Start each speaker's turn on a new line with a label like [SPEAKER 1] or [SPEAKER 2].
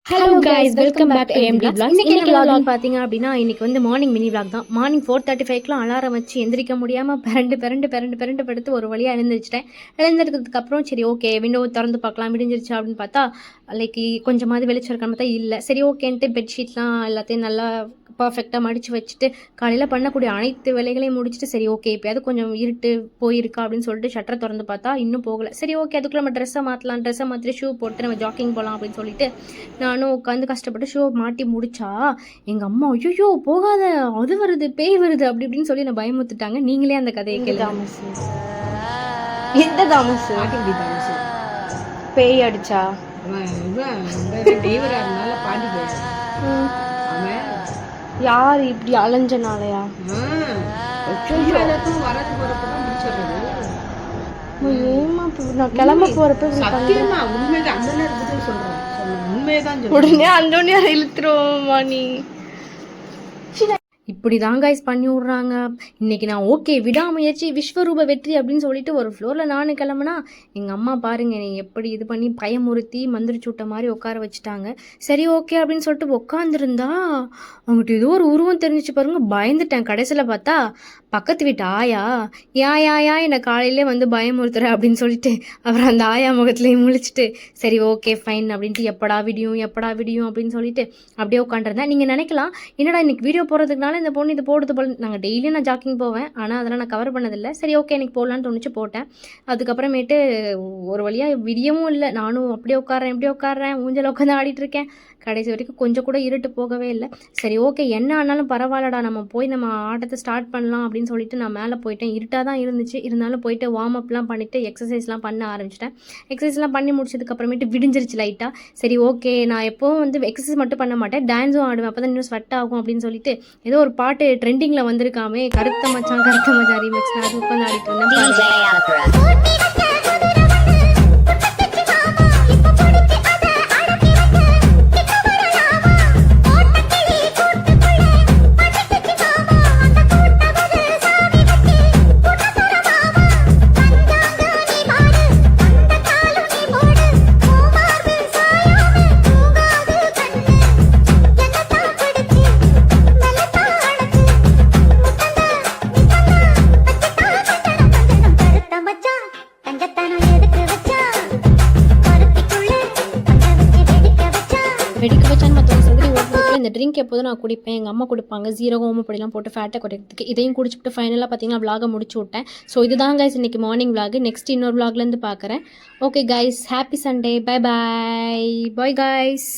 [SPEAKER 1] Hello guys, welcome back to AMD Vlogs. இன்னைக்கு vlog பாத்தீங்க அப்படின்னா இன்னைக்கு வந்து மார்னிங் மினி vlog தான். மார்னிங் 4:35க்குலாம் அலாரம் வச்சு எந்திரிக்க முடியாமல் பரண்டு படுத்து ஒரு வழியாக எழுந்திரிச்சிட்டேன். எழுந்திருக்கிறதுக்கு அப்புறம் சரி ஓகே விண்டோ திறந்து பார்க்கலாம் விடிஞ்சிருச்சு அப்படின்னு பார்த்தா லைக் கொஞ்சமாவது வெளிச்சம் இருக்கான்னு பார்த்தா இல்லை. சரி ஓகேன்ட்டு பெட்ஷீட்லாம் எல்லாத்தையும் நல்லா பர்ஃபெக்டாக மடித்து வச்சுட்டு காலையில் பண்ணக்கூடிய அனைத்து வேலைகளையும் முடிச்சுட்டு சரி ஓகே எப்போயாவது கொஞ்சம் இருட்டு போயிருக்கா அப்படின்னு சொல்லிட்டு ஷட்டரை திறந்து பார்த்தா இன்னும் போகலை. சரி ஓகே அதுக்குள்ளே நம்ம ட்ரெஸ்ஸை மாற்றிட்டு ஷூ போட்டு நம்ம ஜாக்கிங் போகலாம் அப்படின்னு சொல்லிட்டு நானும் உட்காந்து கஷ்டப்பட்டு ஷூ மாட்டி முடிச்சா எங்கள் அம்மா ஐயோ போகாத அது வருது பேய் வருது அப்படி இப்படின்னு சொல்லி நான் பயமுத்துட்டாங்க. நீங்களே அந்த கதையை கேளுங்க.
[SPEAKER 2] எந்த தாமஸ் பேய் அடிச்சா யார் இப்படி அலைஞ்சனாலயா? நான் கிளம்ப போறப்ப உடனே அந்த இழுத்துருவோமா நீ?
[SPEAKER 1] இப்படி தான் கைஸ் பண்ணி விட்றாங்க. இன்றைக்கி நான் ஓகே விடாமுயற்சி விஸ்வரூப வெற்றி அப்படின்னு சொல்லிட்டு ஒரு ஃப்ளோரில் நானும் கிளம்புனா எங்கள் அம்மா பாருங்கள் என்னை எப்படி இது பண்ணி பயமுறுத்தி மந்திரிச்சு விட்ட மாதிரி உட்கார வச்சுட்டாங்க. சரி ஓகே அப்படின்னு சொல்லிட்டு உட்காந்துருந்தா அவங்ககிட்ட ஏதோ ஒரு உருவம் தெரிஞ்சிச்சு பாருங்கள். பயந்துட்டேன். கடைசியில் பார்த்தா பக்கத்து வீட்டு ஆயா யா என்னை காலையிலே வந்து பயமுறுத்துற அப்படின்னு சொல்லிட்டு அப்புறம் அந்த ஆயா முகத்துலேயும் முழிச்சிட்டு சரி ஓகே ஃபைன் அப்படின்ட்டு எப்படா விடியும் அப்படின்னு சொல்லிட்டு அப்படியே உட்காந்துருந்தேன். நீங்கள் நினைக்கலாம் என்னடா இன்னைக்கு வீடியோ போடுறதுக்குனால இந்த பொண்ணு இது போடுறது போல. நாங்கள் டெய்லியும் நான் ஜாக்கிங் போவேன், ஆனால் அதெல்லாம் நான் கவர் பண்ணதில்லை. சரி ஓகே எனக்கு போடலான்னு தோணுச்சு போட்டேன். அதுக்கப்புறமேட்டு ஒரு வழியாக விடியவும் இல்லை. நானும் அப்படியே உட்காடுறேன் ஊஞ்சல் உட்காந்து ஆடிட்டு இருக்கேன். கடைசி வரைக்கும் கொஞ்சம் கூட இருட்டு போகவே இல்லை. சரி ஓகே என்ன ஆனாலும் பரவாயில்லடா நம்ம போய் நம்ம ஆட்டத்தை ஸ்டார்ட் பண்ணலாம் அப்படின்னு சொல்லிட்டு நான் மேலே போயிட்டேன். இருட்டாக தான் இருந்துச்சு, இருந்தாலும் போயிட்டு வார்ம் அப்லாம் பண்ணிவிட்டு எக்ஸசைஸ்லாம் பண்ண ஆரம்பிச்சிட்டேன். எக்ஸசைஸ்லாம் பண்ணி முடிச்சதுக்கப்புறமேட்டு விடிஞ்சிருச்சு லைட்டாக. சரி ஓகே நான் எப்போவும் வந்து எக்ஸசைஸ் மட்டும் பண்ண மாட்டேன், டான்ஸும் ஆடுவேன், அப்போ தான் இன்னும் ஸ்வெட் ஆகும் அப்படின்னு சொல்லிட்டு ஏதோ ஒரு பாட்டு ட்ரெண்டிங்கில் வந்திருக்காமே கருத்த மச்சான் ரீமிக்ஸ், நான் அது உட்காந்து ஆடிட்டு இருந்தேன். வெடிக்க வச்சான்னு மற்றவங்க சதுரி ஓட்டுறதுக்குள்ள இந்த ட்ரிங்க் எப்போதும் நான் குடிப்பேன். எங்கள் அம்மா கொடுப்பாங்க ஜீரகம் ஓமப்பொடிலாம் போட்டு ஃபேட்டை குறைக்கிறதுக்கு. இதையும் குடிச்சிட்டு ஃபைனலாக பார்த்தீங்கன்னா விலாகை முடிச்சு விட்டேன். ஸோ இதுதான் கைஸ் இன்றைக்கி மார்னிங் விலாக். நெக்ஸ்ட் இன்னொரு விலாக்லேருந்து பார்க்குறேன். Okay guys, happy Sunday, bye bye guys.